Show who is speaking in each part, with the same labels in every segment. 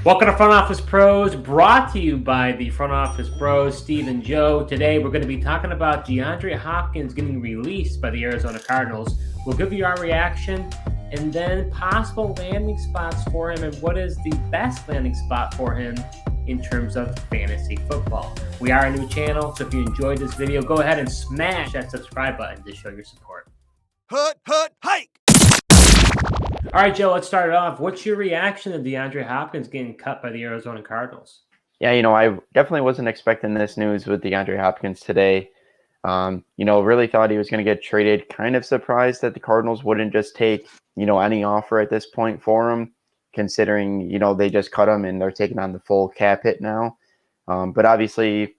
Speaker 1: Welcome to Front Office Pros, brought to you by the Front Office Pros, Steve and Joe. Today, we're going to be talking about DeAndre Hopkins getting released by the Arizona Cardinals. We'll give you our reaction and then possible landing spots for him and what is the best landing spot for him in terms of fantasy football. We are a new channel, so if you enjoyed this video, go ahead and smash that subscribe button to show your support.
Speaker 2: Hike!
Speaker 1: All right, Joe, let's start it off. What's your reaction to DeAndre Hopkins getting cut by the Arizona Cardinals?
Speaker 3: Yeah, I definitely wasn't expecting this news with DeAndre Hopkins today. Really thought he was going to get traded. Kind of surprised that the Cardinals wouldn't just take, any offer at this point for him, considering, they just cut him and they're taking on the full cap hit now. But obviously,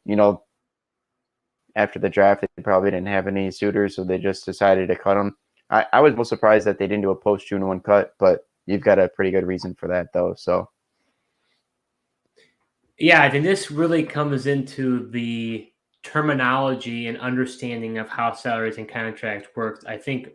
Speaker 3: after the draft, they probably didn't have any suitors, so they just decided to cut him. I was most surprised that they didn't do a post-June 1 cut, but you've got a pretty good reason for that, though. So,
Speaker 1: yeah, I think this really comes into the terminology and understanding of how salaries and contracts work. I think,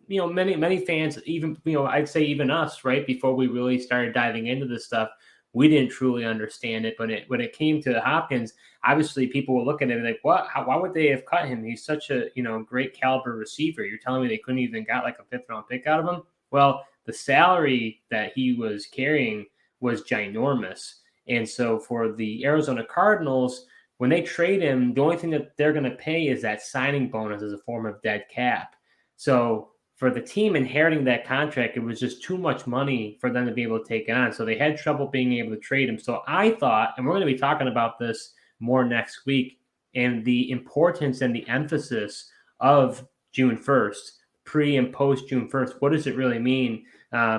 Speaker 1: many fans, even, I'd say even us, right, before we really started diving into this stuff, we didn't truly understand it. But when it came to Hopkins, obviously people were looking at it like, what? Why would they have cut him? He's such a great caliber receiver. You're telling me they couldn't even got like a fifth-round pick out of him? Well, the salary that he was carrying was ginormous. And so for the Arizona Cardinals, when they trade him, the only thing that they're going to pay is that signing bonus as a form of dead cap. So for the team inheriting that contract, it was just too much money for them to be able to take it on. So they had trouble being able to trade him. So I thought, and we're going to be talking about this more next week, and the importance and the emphasis of June 1st, pre and post June 1st. What does it really mean?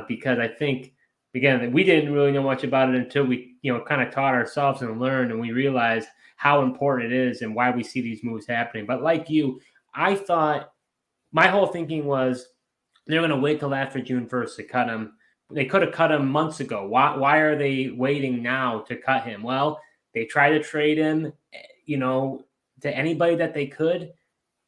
Speaker 1: Because I think, again, we didn't really know much about it until we, kind of taught ourselves and learned, and we realized how important it is and why we see these moves happening. But like you, I thought, my whole thinking was they're going to wait till after June 1st to cut him. They could have cut him months ago. Why are they waiting now to cut him? Well, they tried to trade him, to anybody that they could.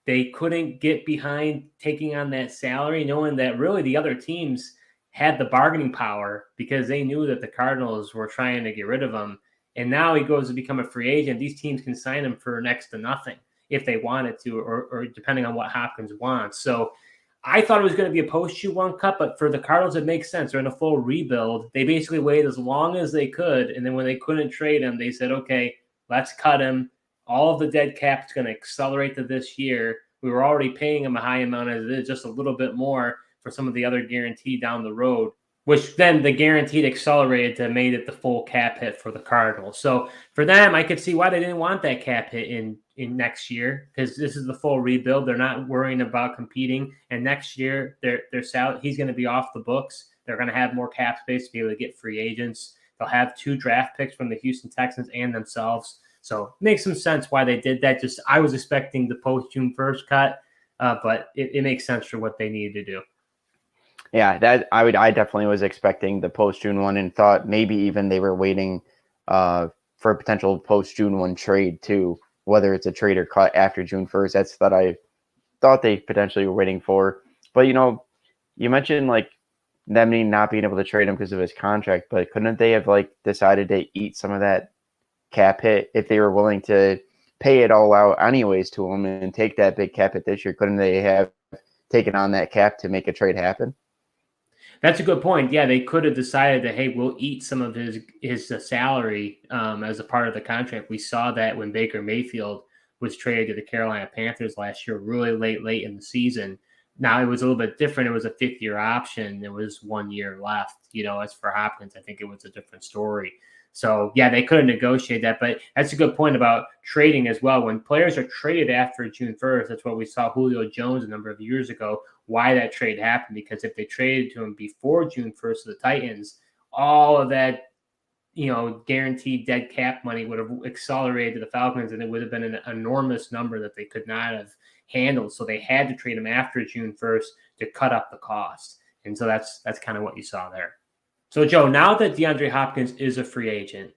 Speaker 1: They couldn't get behind taking on that salary, knowing that really the other teams had the bargaining power because they knew that the Cardinals were trying to get rid of him. And now he goes to become a free agent. These teams can sign him for next to nothing if they wanted to, or depending on what Hopkins wants. So I thought it was going to be a post-June 1 cut, but for the Cardinals, it makes sense. They're in a full rebuild. They basically waited as long as they could, and then when they couldn't trade him, they said, okay, let's cut him. All of the dead cap is going to accelerate to this year. We were already paying him a high amount as it is, just a little bit more for some of the other guarantee down the road, which then the guaranteed accelerated to made it the full cap hit for the Cardinals. So for them, I could see why they didn't want that cap hit in next year, because this is the full rebuild. They're not worrying about competing. And next year, their salary, he's going to be off the books. They're going to have more cap space to be able to get free agents. They'll have 2 draft picks from the Houston Texans and themselves. So it makes some sense why they did that. Just I was expecting the post-June 1st cut, but it makes sense for what they needed to do.
Speaker 3: Yeah, that I definitely was expecting the post-June 1 and thought maybe even they were waiting for a potential post-June 1 trade too, whether it's a trade or cut after June 1st. That's what I thought they potentially were waiting for. But, you mentioned like them not being able to trade him because of his contract, but couldn't they have decided to eat some of that cap hit if they were willing to pay it all out anyways to him and take that big cap hit this year? Couldn't they have taken on that cap to make a trade happen?
Speaker 1: That's a good point. Yeah, they could have decided that, hey, we'll eat some of his salary as a part of the contract. We saw that when Baker Mayfield was traded to the Carolina Panthers last year, really late in the season. Now it was a little bit different. It was a 5th-year option. There was 1 year left. As for Hopkins, I think it was a different story. So, yeah, they could have negotiated that. But that's a good point about trading as well. When players are traded after June 1st, that's what we saw Julio Jones a number of years ago, why that trade happened. Because if they traded to him before June 1st to the Titans, all of that, guaranteed dead cap money would have accelerated to the Falcons, and it would have been an enormous number that they could not have handled. So they had to trade him after June 1st to cut up the cost. And so that's kind of what you saw there. So, Joe, now that DeAndre Hopkins is a free agent,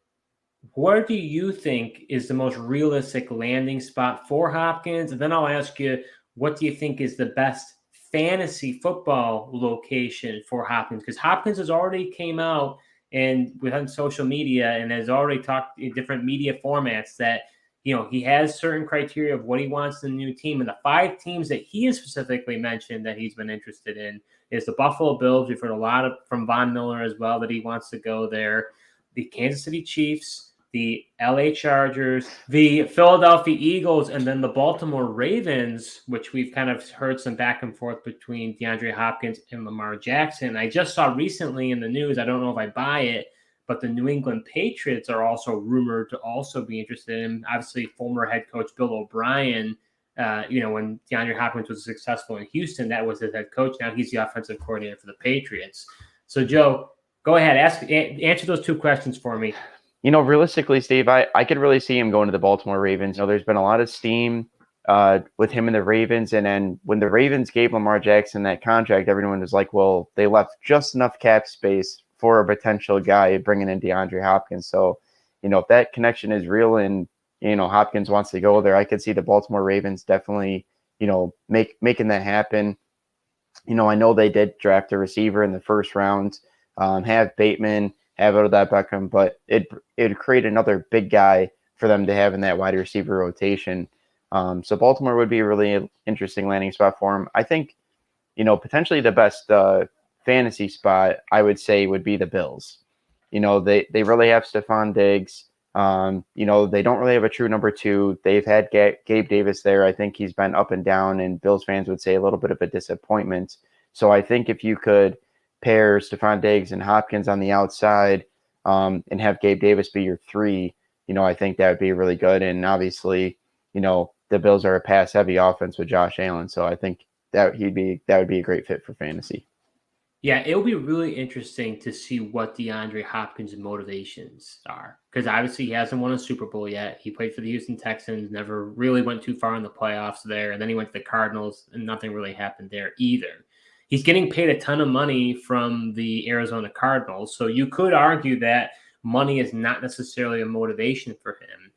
Speaker 1: where do you think is the most realistic landing spot for Hopkins? And then I'll ask you, what do you think is the best fantasy football location for Hopkins? Because Hopkins has already came out and within social media and has already talked in different media formats that, he has certain criteria of what he wants in the new team. And the 5 teams that he has specifically mentioned that he's been interested in is the Buffalo Bills. We've heard a lot from Von Miller as well that he wants to go there. The Kansas City Chiefs, the LA Chargers, the Philadelphia Eagles, and then the Baltimore Ravens, which we've kind of heard some back and forth between DeAndre Hopkins and Lamar Jackson. I just saw recently in the news, I don't know if I buy it, but the New England Patriots are also rumored to also be interested in. Obviously, former head coach Bill O'Brien, when DeAndre Hopkins was successful in Houston, that was his head coach. Now he's the offensive coordinator for the Patriots. So, Joe, go ahead, answer those 2 questions for me.
Speaker 3: Realistically, Steve, I could really see him going to the Baltimore Ravens. There's been a lot of steam with him and the Ravens. And then when the Ravens gave Lamar Jackson that contract, everyone was like, well, they left just enough cap space for a potential guy bringing in DeAndre Hopkins. So, if that connection is real and, Hopkins wants to go there, I could see the Baltimore Ravens definitely, making that happen. I know they did draft a receiver in the first round, have Bateman, have Odell Beckham, but it'd create another big guy for them to have in that wide receiver rotation. So Baltimore would be a really interesting landing spot for him. I think, potentially the best fantasy spot, I would say, would be the Bills. They really have Stephon Diggs. They don't really have a true number 2. They've had Gabe Davis there. I think he's been up and down, and Bills fans would say a little bit of a disappointment. So I think if you could pair Stephon Diggs and Hopkins on the outside and have Gabe Davis be your 3, I think that would be really good. And obviously, the Bills are a pass-heavy offense with Josh Allen. So I think that would be a great fit for fantasy.
Speaker 1: Yeah, it'll be really interesting to see what DeAndre Hopkins' motivations are, because obviously he hasn't won a Super Bowl yet. He played for the Houston Texans, never really went too far in the playoffs there, and then he went to the Cardinals, and nothing really happened there either. He's getting paid a ton of money from the Arizona Cardinals, so you could argue that money is not necessarily a motivation for him.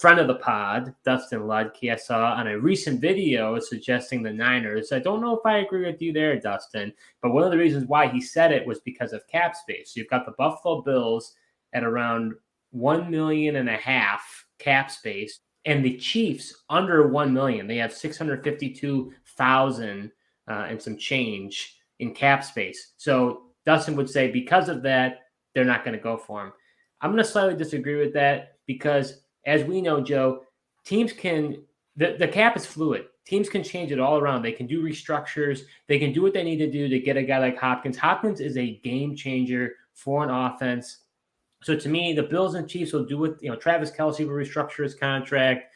Speaker 1: Friend of the pod, Dustin Ludke, I saw on a recent video suggesting the Niners. I don't know if I agree with you there, Dustin, but one of the reasons why he said it was because of cap space. So you've got the Buffalo Bills at around $1.5 million cap space, and the Chiefs under $1 million. They have $652,000 and some change in cap space. So Dustin would say because of that, they're not going to go for him. I'm going to slightly disagree with that because, as we know, Joe, teams can the cap is fluid. Teams can change it all around. They can do restructures. They can do what they need to do to get a guy like Hopkins. Hopkins is a game changer for an offense. So to me, the Bills and Chiefs will do it. Travis Kelce will restructure his contract.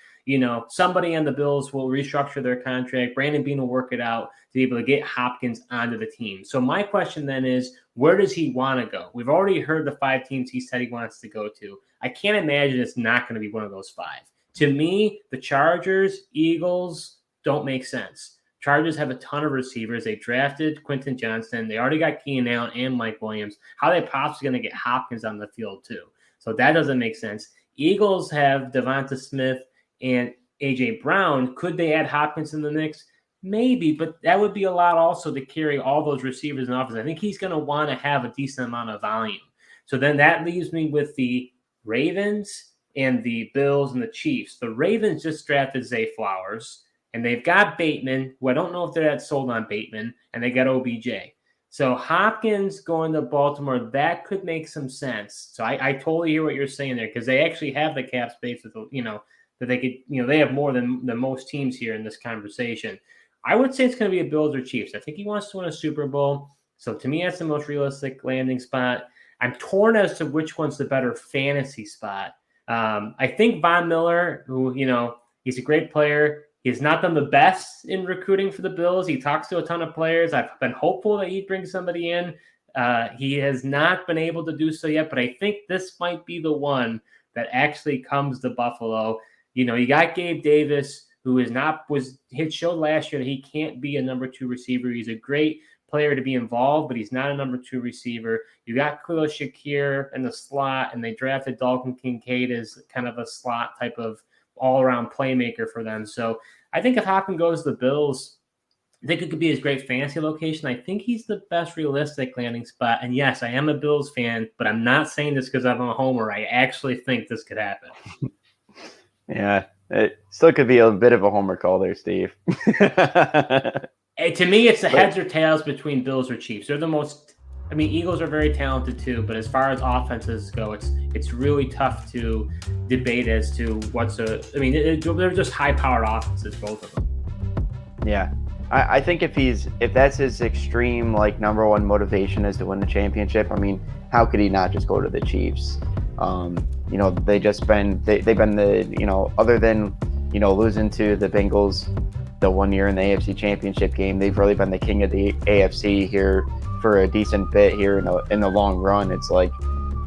Speaker 1: Somebody on the Bills will restructure their contract. Brandon Beane will work it out to be able to get Hopkins onto the team. So my question then is, where does he want to go? We've already heard the 5 teams he said he wants to go to. I can't imagine it's not going to be one of those 5. To me, the Chargers, Eagles don't make sense. Chargers have a ton of receivers. They drafted Quentin Johnston. They already got Keenan Allen and Mike Williams. How are they possibly going to get Hopkins on the field too? So that doesn't make sense. Eagles have Devonta Smith and A.J. Brown. Could they add Hopkins in the mix? Maybe, but that would be a lot also to carry all those receivers in offense. I think he's going to want to have a decent amount of volume. So then that leaves me with the Ravens and the Bills and the Chiefs. The Ravens just drafted Zay Flowers, and they've got Bateman, who I don't know if they're that sold on Bateman, and they got OBJ. So Hopkins going to Baltimore, that could make some sense. So I totally hear what you're saying there, because they actually have the cap space with, that they could, they have more than most teams here in this conversation. I would say it's going to be a Bills or Chiefs. I think he wants to win a Super Bowl. So to me, that's the most realistic landing spot. I'm torn as to which one's the better fantasy spot. I think Von Miller, who, he's a great player. He's not done the best in recruiting for the Bills. He talks to a ton of players. I've been hopeful that he'd bring somebody in. He has not been able to do so yet, but I think this might be the one that actually comes to Buffalo. You got Gabe Davis, who showed last year that he can't be a number 2 receiver. He's a great player to be involved, but he's not a number 2 receiver. You got Khalil Shakir in the slot, and they drafted Dalton Kincaid as kind of a slot type of all-around playmaker for them. So I think if Hopkins goes to the Bills, I think it could be his great fantasy location. I think he's the best realistic landing spot. And yes, I am a Bills fan, but I'm not saying this because I'm a homer. I actually think this could happen.
Speaker 3: Yeah, it still could be a bit of a homer call there, Steve.
Speaker 1: To me, it's the heads or tails between Bills or Chiefs. They're the most. I mean, Eagles are very talented too, but as far as offenses go, it's really tough to debate as to what's a. I mean, they're just high-powered offenses, both of them.
Speaker 3: Yeah. I think if that's his extreme like number one motivation is to win the championship, I mean, how could he not just go to the Chiefs? You know, they've been the, you know, other than, you know, losing to the Bengals the 1 year in the AFC Championship game, they've really been the king of the AFC here for a decent bit here in the long run. It's like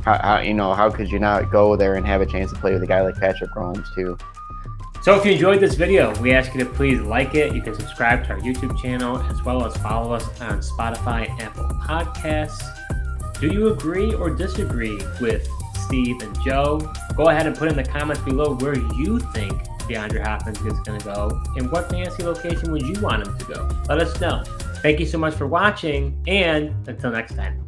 Speaker 3: how could you not go there and have a chance to play with a guy like Patrick Mahomes too?
Speaker 1: So if you enjoyed this video, we ask you to please like it. You can subscribe to our YouTube channel as well as follow us on Spotify and Apple Podcasts. Do you agree or disagree with Steve and Joe? Go ahead and put in the comments below where you think DeAndre Hopkins is going to go and what fantasy location would you want him to go. Let us know. Thank you so much for watching, and until next time.